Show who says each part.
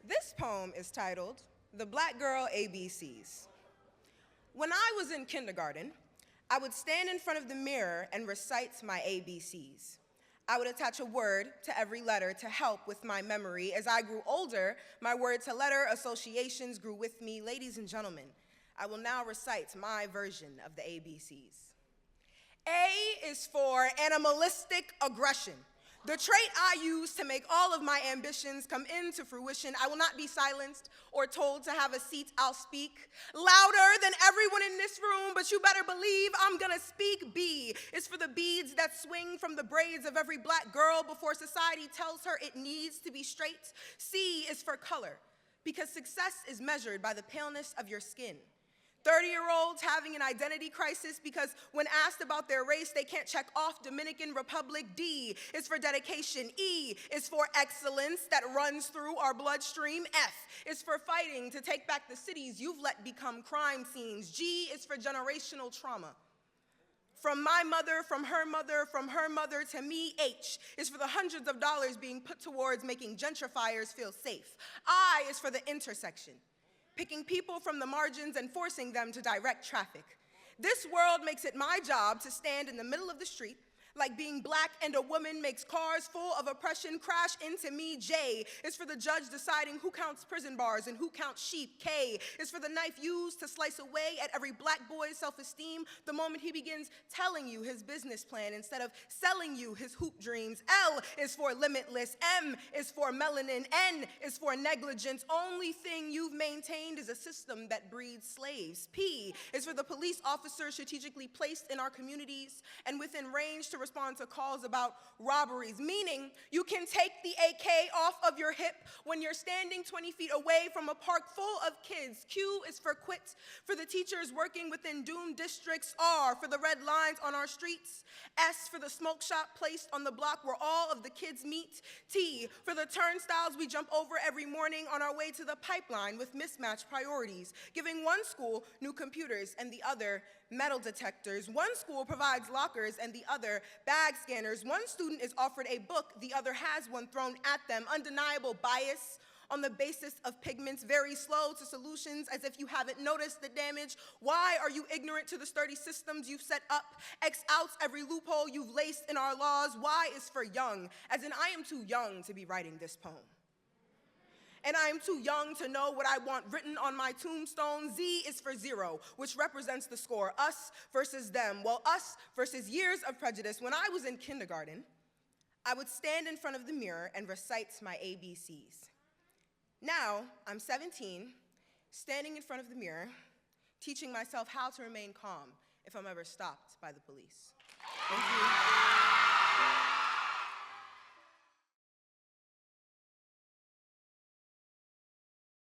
Speaker 1: This poem is titled, The Black Girl ABCs. When I was in kindergarten, I would stand in front of the mirror and recite my ABCs. I would attach a word to every letter to help with my memory. As I grew older, my word-to-letter associations grew with me. Ladies and gentlemen, I will now recite my version of the ABCs. A is for animalistic aggression, the trait I use to make all of my ambitions come into fruition. I will not be silenced or told to have a seat. I'll speak louder than everyone in this room, but you better believe I'm gonna speak. B is for the beads that swing from the braids of every black girl before society tells her it needs to be straight. C is for color, because success is measured by the paleness of your skin. 30-year-olds having an identity crisis because when asked about their race, they can't check off Dominican Republic. D is for dedication. E is for excellence that runs through our bloodstream. F is for fighting to take back the cities you've let become crime scenes. G is for generational trauma. From my mother, from her mother to me. H is for the hundreds of dollars being put towards making gentrifiers feel safe. I is for the intersection, picking people from the margins and forcing them to direct traffic. This world makes it my job to stand in the middle of the street, like being black and a woman makes cars full of oppression crash into me. J is for the judge deciding who counts prison bars and who counts sheep. K is for the knife used to slice away at every black boy's self-esteem the moment he begins telling you his business plan instead of selling you his hoop dreams. L is for limitless. M is for melanin. N is for negligence. Only thing you've maintained is a system that breeds slaves. P is for the police officers strategically placed in our communities and within range to respond to calls about robberies, meaning you can take the AK off of your hip when you're standing 20 feet away from a park full of kids. Q is for quit, for the teachers working within doomed districts. R for the red lines on our streets. S for the smoke shop placed on the block where all of the kids meet. T for the turnstiles we jump over every morning on our way to the pipeline with mismatched priorities, giving one school new computers and the other metal detectors. One school provides lockers and the other bag scanners. One student is offered a book, the other has one thrown at them. Undeniable bias on the basis of pigments, very slow to solutions as if you haven't noticed the damage. Why are you ignorant to the sturdy systems you've set up? X outs every loophole you've laced in our laws. Y is for young, as in I am too young to be writing this poem. And I am too young to know what I want written on my tombstone. Z is for zero, which represents the score, us versus them. Well, us versus years of prejudice. When I was in kindergarten, I would stand in front of the mirror and recite my ABCs. Now, I'm 17, standing in front of the mirror, teaching myself how to remain calm if I'm ever stopped by the police. Thank you.